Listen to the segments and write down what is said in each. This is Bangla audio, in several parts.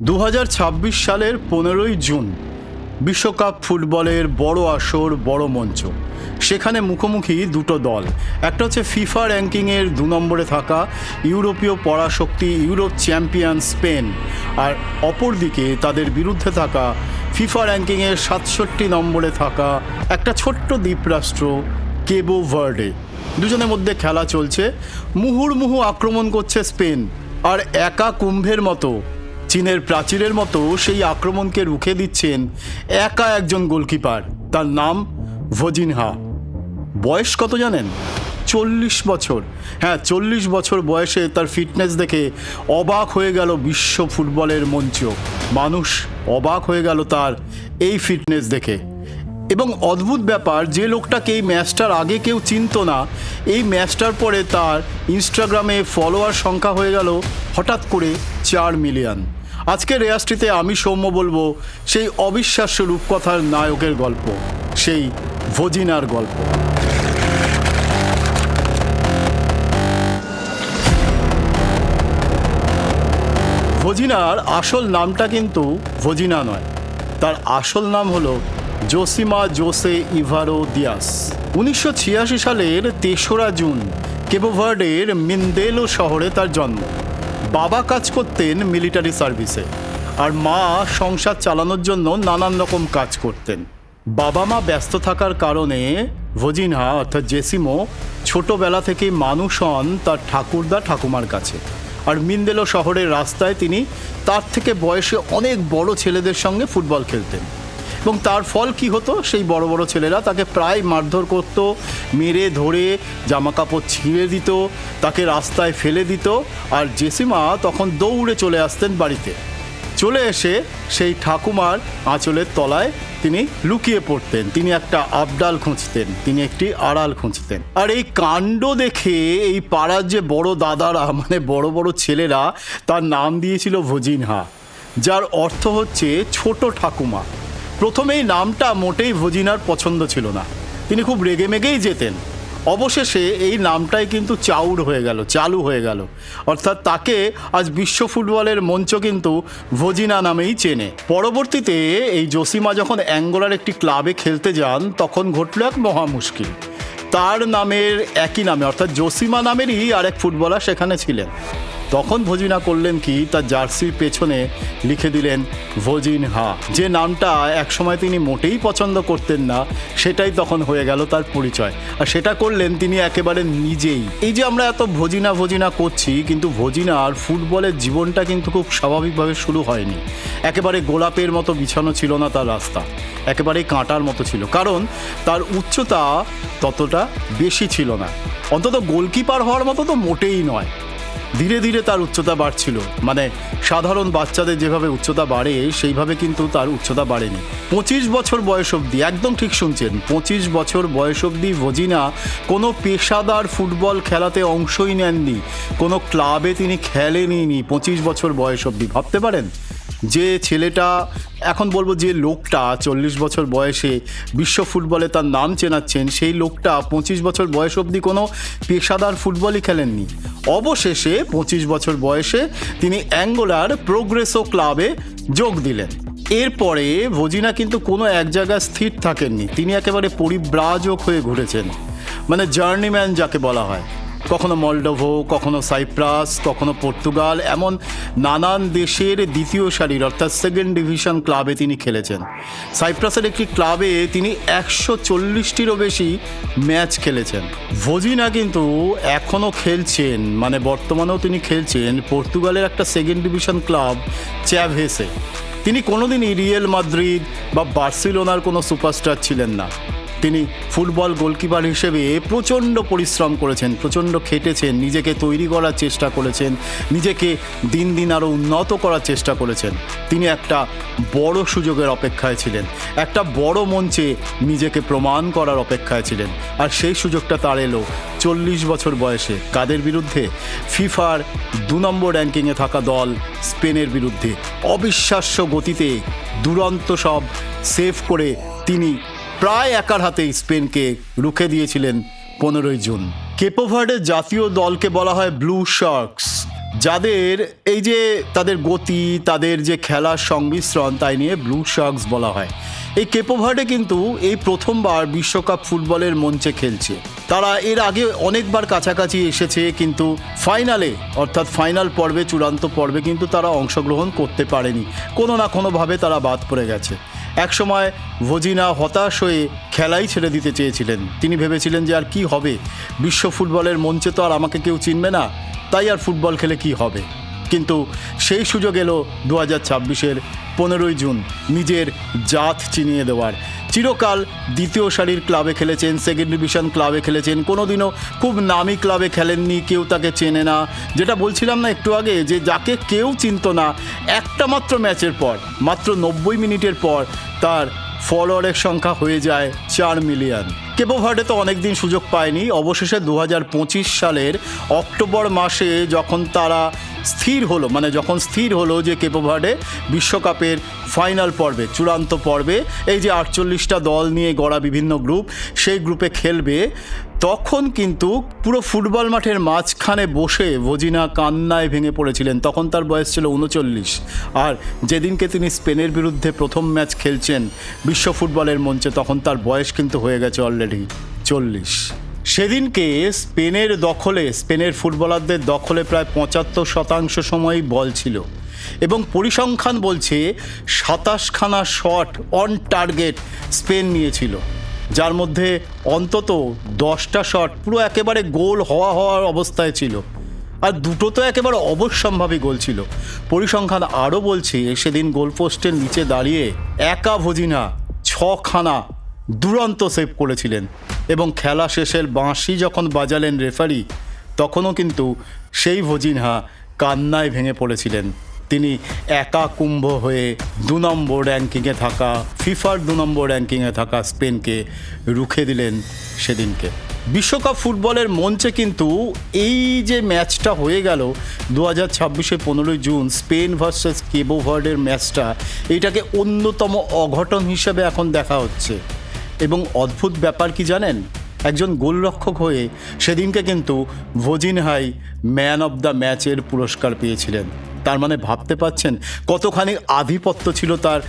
2026 সালের 15ই জুন বিশ্বকাপ ফুটবলের বড় আসর, বড় মঞ্চ। সেখানে মুখোমুখি দুটো দল। একটা হচ্ছে ফিফা র্যাঙ্কিংয়ের 2 নম্বরে থাকা ইউরোপীয় পরাশক্তি ইউরোপ চ্যাম্পিয়ন স্পেন, আর অপরদিকে তাদের বিরুদ্ধে থাকা ফিফা র্যাঙ্কিংয়ের 67 নম্বরে থাকা একটা ছোট্ট দ্বীপরাষ্ট্র কেবো ভার্ডে। দুজনের মধ্যে খেলা চলছে। মুহুর্মুহু আক্রমণ করছে স্পেন, আর একা কুম্ভের মতো, চীনের প্রাচীরের মতো সেই আক্রমণকে রুখে দিচ্ছেন একা একজন গোলকিপার। তার নাম ভজিনহা। বয়স কত জানেন? 40 বছর। হ্যাঁ, 40 বছর বয়সে তার ফিটনেস দেখে অবাক হয়ে গেল বিশ্ব ফুটবলের মঞ্চ। মানুষ অবাক হয়ে গেল তার এই ফিটনেস দেখে। এবং অদ্ভুত ব্যাপার, যে লোকটাকে এই ম্যাচটার আগে কেউ চিনতো না, এই ম্যাচটার পরে তার ইনস্টাগ্রামে ফলোয়ার সংখ্যা হয়ে গেল হঠাৎ করে 4 মিলিয়ন। আজকে রেয়াস্ট্রিতে আমি সৌম্য বলবো সেই অবিশ্বাস্য রূপকথার নায়কের গল্প, সেই ভজিনার গল্প। ভজিনার আসল নামটা কিন্তু ভজিনা নয়, তার আসল নাম হলো জোসিমা জোসে ইভারো দিয়াস। 1986 সালের 3রা জুন কেবো ভার্ডের মিন্দেলো শহরে তার জন্ম। বাবা কাজ করতেন মিলিটারি সার্ভিসে, আর মা সংসার চালানোর জন্য নানান রকম কাজ করতেন। বাবা মা ব্যস্ত থাকার কারণে ভজিনহা অর্থাৎ জেসিমো ছোটবেলা থেকে মানুষ হন তার ঠাকুরদা ঠাকুমার কাছে। আর মিন্দেলো শহরের রাস্তায় তিনি তার থেকে বয়সে অনেক বড় ছেলেদের সঙ্গে ফুটবল খেলতেন। এবং তার ফল কি হতো, সেই বড় বড় ছেলেরা তাকে প্রায় মারধর করত, মেরে ধরে জামা কাপড় ছিঁড়ে দিত, তাকে রাস্তায় ফেলে দিত। আর জেসিমা তখন দৌড়ে চলে আসতেন বাড়িতে। চলে এসে সেই ঠাকুমার আঁচলের তলায় তিনি লুকিয়ে পড়তেন। তিনি একটা আবডাল খুঁজতেন, তিনি একটি আড়াল খুঁজতেন। আর এই কাণ্ড দেখে এই পাড়ার যে বড় দাদারা, মানে বড় বড় ছেলেরা, তার নাম দিয়েছিল ভজিনহা, যার অর্থ হচ্ছে ছোট ঠাকুমা। প্রথমে এই নামটা মোটেই ভজিনার পছন্দ ছিল না, তিনি খুব রেগেমেগেই যেতেন। অবশেষে এই নামটাই কিন্তু চালু হয়ে গেল। অর্থাৎ তাকে আজ বিশ্ব ফুটবলের মঞ্চ কিন্তু ভজিনা নামেই চেনে। পরবর্তীতে এই জোসিমা যখন অ্যাঙ্গোলার একটি ক্লাবে খেলতে যান, তখন ঘটল এক মহা মুশকিল। তার নামের একই নামে অর্থাৎ জোসিমা নামেরই আরেক ফুটবলার সেখানে ছিলেন। তখন ভজিনা করলেন কি, তার জার্সির পেছনে লিখে দিলেন ভজিনহা। যে নামটা একসময় তিনি মোটেই পছন্দ করতেন না, সেটাই তখন হয়ে গেল তার পরিচয়। আর সেটা করলেন তিনি একেবারে নিজেই। এই যে আমরা এত ভজিনা করছি, কিন্তু ভজিনার ফুটবলের জীবনটা কিন্তু খুব স্বাভাবিকভাবে শুরু হয়নি। একেবারে গোলাপের মতো বিছানো ছিল না তার রাস্তা, একেবারেই কাঁটার মতো ছিল। কারণ তার উচ্চতা ততটা বেশি ছিল না, অন্তত গোলকিপার হওয়ার মতো তো মোটেই নয়। ধীরে ধীরে তার উচ্চতা বাড়ছিল, মানে সাধারণ বাচ্চাদের যেভাবে উচ্চতা বাড়ে সেইভাবে কিন্তু তার উচ্চতা বাড়েনি। 25 বছর বয়স অবধি, একদম ঠিক শুনছেন, 25 বছর বয়স অবধি ভজিনা কোনো পেশাদার ফুটবল খেলাতে অংশই নেননি, কোনো ক্লাবে তিনি খেলেননি 25 বছর বয়স অবধি। ভাবতে পারেন, যে ছেলেটা, এখন বলবো যে লোকটা 40 বছর বয়সে বিশ্ব ফুটবলে তার নাম চেনাচ্ছেন, সেই লোকটা 25 বছর বয়স অবধি কোনো পেশাদার ফুটবলই খেলেননি। অবশেষে 25 বছর বয়সে তিনি অ্যাঙ্গোলার প্রোগ্রেসো ক্লাবে যোগ দিলেন। এরপরে ভজিনা কিন্তু কোনো এক জায়গায় স্থির থাকেননি, তিনি একেবারে পরিব্রাজক হয়ে ঘুরেছেন, মানে জার্নিম্যান যাকে বলা হয়। কখনো মলডোভো, কখনো সাইপ্রাস, কখনো পর্তুগাল, এমন নানান দেশের দ্বিতীয় সারির অর্থাৎ সেকেন্ড ডিভিশন ক্লাবে তিনি খেলেছেন। সাইপ্রাসের একটি ক্লাবে তিনি 140টিরও বেশি ম্যাচ খেলেছেন। ভজিনা কিন্তু এখনও খেলছেন, মানে বর্তমানেও তিনি খেলছেন পর্তুগালের একটা সেকেন্ড ডিভিশন ক্লাব চ্যাভেসে। তিনি কোনোদিনই রিয়েল মাদ্রিদ বা বার্সেলোনার কোনো সুপারস্টার ছিলেন না। তিনি ফুটবল গোলকিপার হিসেবে প্রচণ্ড পরিশ্রম করেছেন, প্রচণ্ড খেটেছেন, নিজেকে তৈরি করার চেষ্টা করেছেন, নিজেকে দিন দিন আরও উন্নত করার চেষ্টা করেছেন। তিনি একটা বড় সুযোগের অপেক্ষায় ছিলেন, একটা বড় মঞ্চে নিজেকে প্রমাণ করার অপেক্ষায় ছিলেন। আর সেই সুযোগটা তার এলো 40 বছর বয়সে। কাদের বিরুদ্ধে? ফিফার 2 নম্বর র্যাঙ্কিংয়ে থাকা দল স্পেনের বিরুদ্ধে। অবিশ্বাস্য গতিতে দুরন্ত সব সেভ করে তিনি প্রায় একার হাতেই স্পেনকে রুখে দিয়েছিলেন 15ই জুন। কেপো ভার্ডের জাতীয় দলকে বলা হয় ব্লু শার্কস। যাদের এই যে তাদের গতি, তাদের যে খেলার সংমিশ্রণ, তাই নিয়ে ব্লু শার্কস বলা হয়। এই কেপো ভার্ডে কিন্তু এই প্রথমবার বিশ্বকাপ ফুটবলের মঞ্চে খেলছে। তারা এর আগে অনেকবার কাছাকাছি এসেছে, কিন্তু ফাইনালে অর্থাৎ ফাইনাল পর্বে, চূড়ান্ত পর্বে কিন্তু তারা অংশগ্রহণ করতে পারেনি। কোনো না কোনোভাবে তারা বাদ পড়ে গেছে। একসময় ভোজিনা হতাশ হয়ে খেলাই ছেড়ে দিতে চেয়েছিলেন। তিনি ভেবেছিলেন যে আর কি হবে, বিশ্ব ফুটবলের মঞ্চে তো আর আমাকে কেউ চিনবে না, তাই আর ফুটবল খেলে কি হবে। কিন্তু সেই সুযোগ এলো 2026-এর 15ই জুন নিজের জাত চিনিয়ে দেওয়ার। চিরকাল দ্বিতীয় সারির ক্লাবে খেলেছেন, সেকেন্ড ডিভিশন ক্লাবে খেলেছেন, কোনোদিনও খুব নামি ক্লাবে খেলেননি, কেউ তাকে চেনে না। যেটা বলছিলাম না একটু আগে, যে যাকে কেউ চিনত না, একটা মাত্র ম্যাচের পর, মাত্র 90 মিনিটের পর তার ফলোয়ারের সংখ্যা হয়ে যায় 4 মিলিয়ন। কেপো ভার্ডে তো অনেকদিন সুযোগ পায়নি। অবশেষে 2025 সালের অক্টোবর মাসে যখন তারা যখন স্থির হলো যে কেপো ভার্ডে বিশ্বকাপের ফাইনাল পর্বে, চূড়ান্ত পর্বে, এই যে 48টা দল নিয়ে গড়া বিভিন্ন গ্রুপ, সেই গ্রুপে খেলবে, তখন কিন্তু পুরো ফুটবল মাঠের মাঝখানে বসে ভোজিনা কান্নায় ভেঙে পড়েছিলেন। তখন তার বয়স ছিল 39। আর যেদিনকে তিনি স্পেনের বিরুদ্ধে প্রথম ম্যাচ খেলছেন বিশ্ব ফুটবলের মঞ্চে, তখন তার বয়স কিন্তু হয়ে গেছে অলরেডি 40। সেদিনকে স্পেনের ফুটবলারদের দখলে প্রায় 75% সময়ই বল ছিল, এবং পরিসংখ্যান বলছে 27খানা শট অন টার্গেট স্পেন নিয়েছিল, যার মধ্যে অন্তত 10টা শট পুরো একেবারে গোল হওয়ার অবস্থায় ছিল, আর দুটো তো একেবারে অবশ্যম্ভাবী গোল ছিল। পরিসংখ্যান আরও বলছে সেদিন গোলপোস্টের নিচে দাঁড়িয়ে একা ভোজিনা 6খানা দুরন্ত সেভ করেছিলেন, এবং খেলা শেষের বাঁশি যখন বাজালেন রেফারি, তখনও কিন্তু সেই ভোজিনহা কান্নায় ভেঙে পড়েছিলেন। তিনি একা কুম্ভ হয়ে 2 নম্বর র্যাঙ্কিংয়ে থাকা, ফিফার 2 নম্বর র্যাঙ্কিংয়ে থাকা স্পেনকে রুখে দিলেন সেদিনকে। বিশ্বকাপ ফুটবলের মঞ্চে কিন্তু এই যে ম্যাচটা হয়ে গেল 2026-এ 15ই জুন স্পেন ভার্সেস কেপো ভার্ডের ম্যাচটা, এইটাকে অন্যতম অঘটন হিসেবে এখন দেখা হচ্ছে। এবং অদ্ভুত ব্যাপার কি জানেন, একজন গোলরক্ষক হয়ে সেদিনকে কিন্তু ভোজিনহাই ম্যান অফ দ্য ম্যাচের পুরস্কার পেয়েছিলেন। তার মানে ভাবতে পাচ্ছেন কতখানি আধিপত্য ছিল তার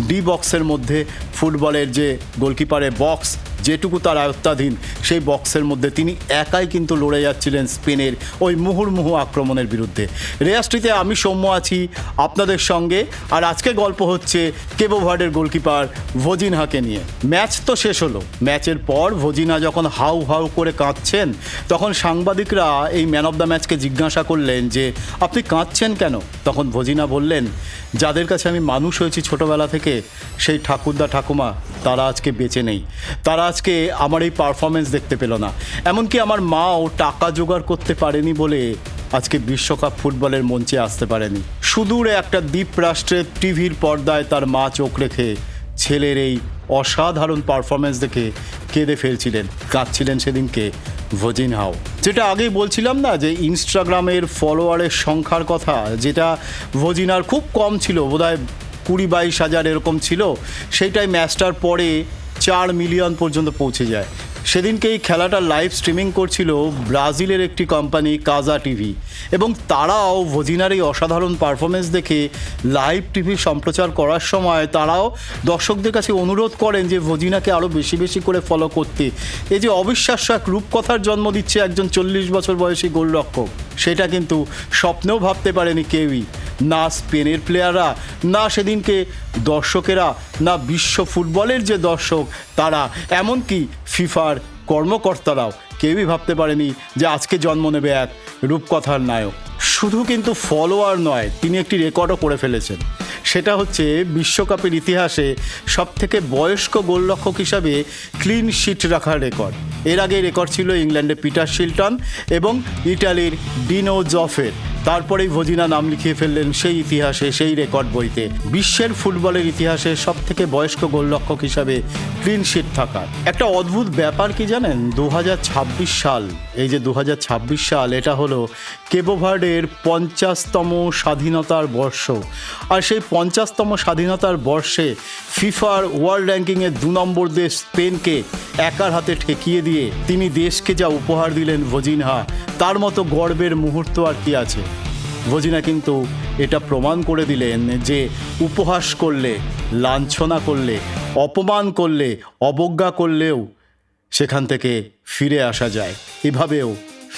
ডি বক্সের মধ্যে। ফুটবলের যে গোলকিপারের বক্স, যেটুকু তার আয়ত্তাধীন, সেই বক্সের মধ্যে তিনি একাই কিন্তু লড়ে যাচ্ছিলেন স্পেনের ওই মুহুর্মুহু আক্রমণের বিরুদ্ধে। রেয়াস্ট্রিতে আমি সৌম্য আছি আপনাদের সঙ্গে, আর আজকে গল্প হচ্ছে কেপো ভার্ডের গোলকিপার ভোজিনহাকে নিয়ে। ম্যাচ তো শেষ হলো। ম্যাচের পর ভোজিনহা যখন হাউ হাউ করে কাঁদছেন, তখন সাংবাদিকরা এই ম্যান অফ দ্য ম্যাচকে জিজ্ঞাসা করলেন যে আপনি কাঁদছেন কেন? তখন ভোজিনহা বললেন, যাদের কাছে আমি মানুষ হয়েছি ছোটোবেলা থেকে, সেই ঠাকুরদা ঠাকুমা, তারা আজকে বেঁচে নেই। তারা আজকে আমার এই পারফরমেন্স দেখতে পেল না। এমনকি আমার মাও টাকা জোগাড় করতে পারেনি বলে আজকে বিশ্বকাপ ফুটবলের মঞ্চে আসতে পারেনি। সুদূরে একটা দ্বীপ রাষ্ট্রের টিভির পর্দায় তার মা চোখ রেখে ছেলের এই অসাধারণ পারফরমেন্স দেখে কেঁদে ফেলছিলেন, কাঁদছিলেন সেদিনকে ভোজিনহাও। যেটা আগেই বলছিলাম না, যে ইনস্টাগ্রামের ফলোয়ারের সংখ্যার কথা, যেটা ভোজিনার খুব কম ছিল, বোধহয় 20-22 হাজার এরকম ছিল, সেইটাই ম্যাচটার পরে 4 মিলিয়ন পর্যন্ত পৌঁছে যায়। সেদিনকে এই খেলাটা লাইভ স্ট্রিমিং করছিল ব্রাজিলের একটি কোম্পানি কাজা টিভি, এবং তারাও ভোজিনার এই অসাধারণ পারফরমেন্স দেখে লাইভ টিভি সম্প্রচার করার সময় তারাও দর্শকদের কাছে অনুরোধ করেন যে ভোজিনাকে আরও বেশি বেশি করে ফলো করতে। এই যে অবিশ্বাস্য এক রূপকথার জন্ম দিচ্ছে একজন 40 বছর বয়সী গোলরক্ষক, সেটা কিন্তু স্বপ্নেও ভাবতে পারেনি কেউই, না স্পেনের প্লেয়াররা, না সেদিনকে দর্শকেরা, না বিশ্ব ফুটবলের যে দর্শক তারা, এমনকি ফিফার কর্মকর্তারাও কেউই ভাবতে পারেনি যে আজকে জন্ম নেবে এক রূপকথার নায়ক। শুধু কিন্তু ফলোয়ার নয়, তিনি একটি রেকর্ডও করে ফেলেছেন। সেটা হচ্ছে বিশ্বকাপের ইতিহাসে সবথেকে বয়স্ক গোলরক্ষক হিসাবে ক্লিন শিট রাখার রেকর্ড। এর আগে রেকর্ড ছিল ইংল্যান্ডের পিটার শিলটন এবং ইটালির ডিনো জফের। তারপরেই ভোজিনা নাম লিখিয়ে ফেললেন সেই ইতিহাসে, সেই রেকর্ড বইতে, বিশ্বের ফুটবলের ইতিহাসে সবথেকে বয়স্ক গোলরক্ষক হিসাবে ক্লিন শিট থাকার। একটা অদ্ভুত ব্যাপার কি জানেন, 2026 সাল, এই যে 2026 সাল, এটা হলো কেপো ভার্ডের 50তম স্বাধীনতার বর্ষ। আর সেই 50তম স্বাধীনতার বর্ষে ফিফার ওয়ার্ল্ড র্যাঙ্কিংয়ে 2 নম্বর দেশ স্পেনকে একার হাতে ঠেকিয়ে দিয়ে তিনি দেশকে যা উপহার দিলেন ভোজিনহা, তার মতো গর্বের মুহূর্ত আর কি আছে? ভজিনা কিন্তু এটা প্রমাণ করে দিলেন যে উপহাস করলে, লাঞ্ছনা করলে, অপমান করলে, অবজ্ঞা করলেও সেখান থেকে ফিরে আসা যায়। এভাবেও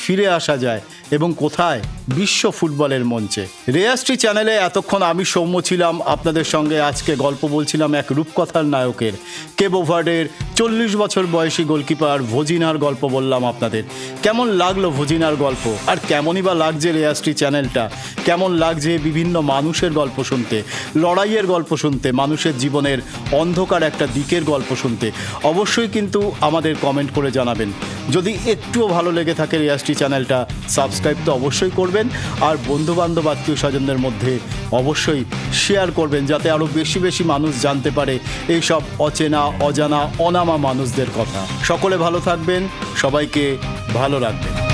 ফিরে আসা যায়, এবং কোথায়? বিশ্ব ফুটবলের মঞ্চে। রেয়াস্ট্রি চ্যানেলে এতক্ষণ আমি সৌম্য ছিলাম আপনাদের সঙ্গে। আজকে গল্প বলছিলাম এক রূপকথার নায়কের, কেবো ভার্ডের 40 বছর বয়সী গোলকিপার ভজিনার গল্প বললাম আপনাদের। কেমন লাগলো ভজিনার গল্প? আর কেমনই বা লাগছে রেয়াস্ট্রি চ্যানেলটা? কেমন লাগছে বিভিন্ন মানুষের গল্প শুনতে, লড়াইয়ের গল্প শুনতে, মানুষের জীবনের অন্ধকার একটা দিকের গল্প শুনতে? অবশ্যই কিন্তু আমাদের কমেন্ট করে জানাবেন। যদি একটুও ভালো লেগে থাকে রেয়াস্ট্রি চ্যানেলটা, সাবস্ক্রাইব তো অবশ্যই করবেন, আর বন্ধুবান্ধব আত্মীয় স্বজনদের মধ্যে অবশ্যই শেয়ার করবেন, যাতে আরও বেশি বেশি মানুষ জানতে পারে এইসব অচেনা, অজানা, অনামা মানুষদের কথা। সকলে ভালো থাকবেন, সবাইকে ভালো রাখবেন।